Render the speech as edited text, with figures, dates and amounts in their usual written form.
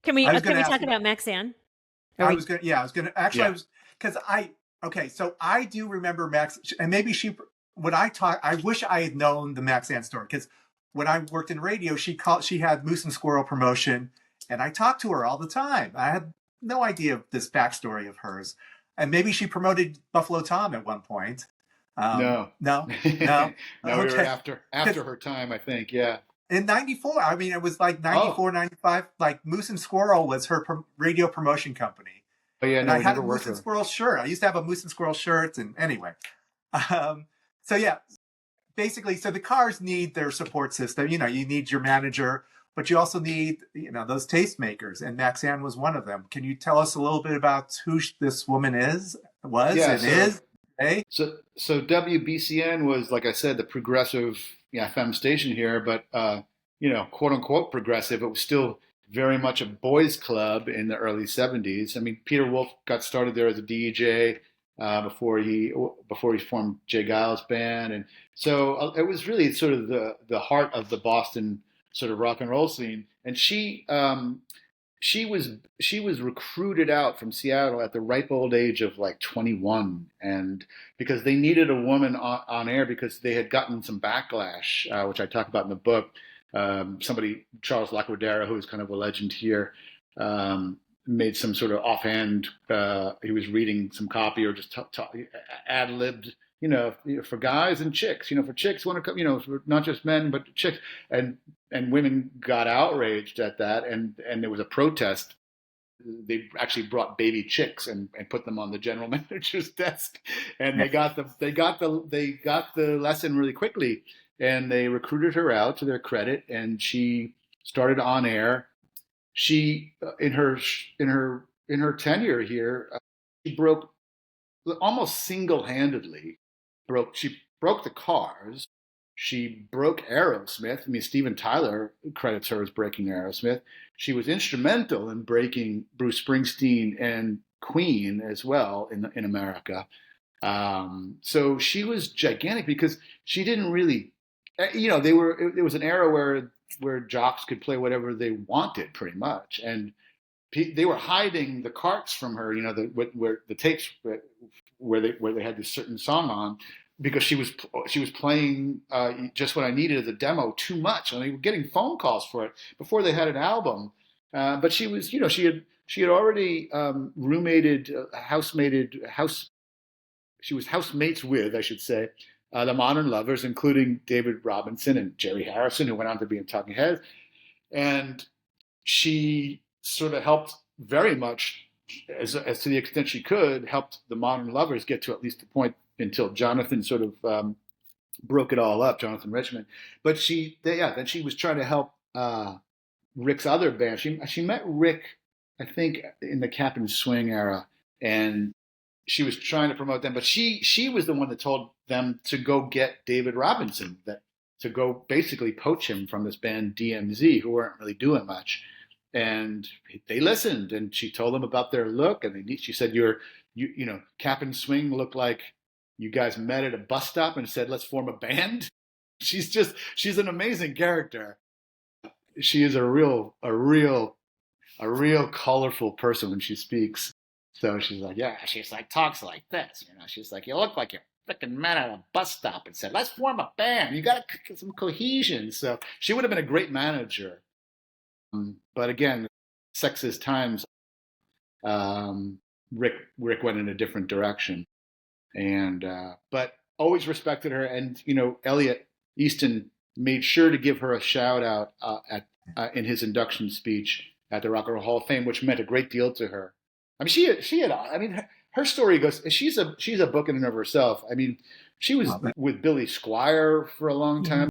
Can we I was going to talk ask you. about Maxanne? I was going to. Yeah, I was going to. Actually, I Yeah. was because I. Okay, so I do remember Max, and maybe she. When I talk, I wish I had known the Maxanne story because when I worked in radio, she had Moose and Squirrel promotion, and I talked to her all the time. I had no idea of this backstory of hers, and maybe she promoted Buffalo Tom at one point. No. No, no. No, we were Okay. after her time, I think. Yeah. In 94, I mean, it was like Oh. 94, 95. Like Moose and Squirrel was her radio promotion company. Oh yeah, And no, I we had a never worked Moose and with her. Squirrel shirt. I used to have a Moose and Squirrel shirt. And anyway, so yeah, basically, so the cars need their support system. You know, you need your manager, but you also need, you know, those tastemakers. And Maxanne was one of them. Can you tell us a little bit about who this woman Yeah, is today? so WBCN was, like I said, the progressive FM station here, but quote unquote progressive. It was still very much a boys' club in the early '70s. I mean, Peter Wolf got started there as a DJ before he formed Jay Giles' band, and so it was really sort of the heart of the Boston sort of rock and roll scene. And she was recruited out from Seattle at the ripe old age of like 21, and because they needed a woman on air because they had gotten some backlash, which I talk about in the book. Charles Lacordera, who is kind of a legend here, made some sort of offhand. He was reading some copy or just ad libbed. For guys and chicks, for chicks want to come, for not just men, but chicks. And women got outraged at that. And there was a protest. They actually brought baby chicks and put them on the general manager's desk. And they got the lesson really quickly. And they recruited her out, to their credit. And she started on air. She, in her tenure here, she broke almost single-handedly. She broke the Cars. She broke Aerosmith. I mean, Steven Tyler credits her as breaking Aerosmith. She was instrumental in breaking Bruce Springsteen and Queen as well in America. So she was gigantic because she didn't really, it was an era where jocks could play whatever they wanted pretty much, and they were hiding the carts from her, where the tapes where they had this certain song on, because she was playing Just What I Needed as a demo too much, and they were getting phone calls for it before they had an album. But she was, she had already she was housemates with, I should say, the Modern Lovers, including David Robinson and Jerry Harrison, who went on to be in Talking Heads, and she sort of helped very much, as to the extent she could, helped the Modern Lovers get to at least the point until Jonathan sort of broke it all up, Jonathan Richman. But then she was trying to help Rick's other band. She met Rick, I think, in the Captain Swing era, and she was trying to promote them. But she was the one that told them to go get David Robinson, to go basically poach him from this band DMZ, who weren't really doing much. And they listened, and she told them about their look, and she said, Captain Swing looked like you guys met at a bus stop and said, let's form a band. She's an amazing character. She is a real colorful person when she speaks. So she's like, talks like this, she's like, you look like you're freaking met at a bus stop and said, let's form a band. You got to get some cohesion. So she would have been a great manager. But again, sexist times, Rick went in a different direction, and but always respected her. And Elliot Easton made sure to give her a shout out in his induction speech at the Rock and Roll Hall of Fame, which meant a great deal to her. I mean, her story goes. She's a book in and of herself. I mean, she was with Billy Squier for a long time.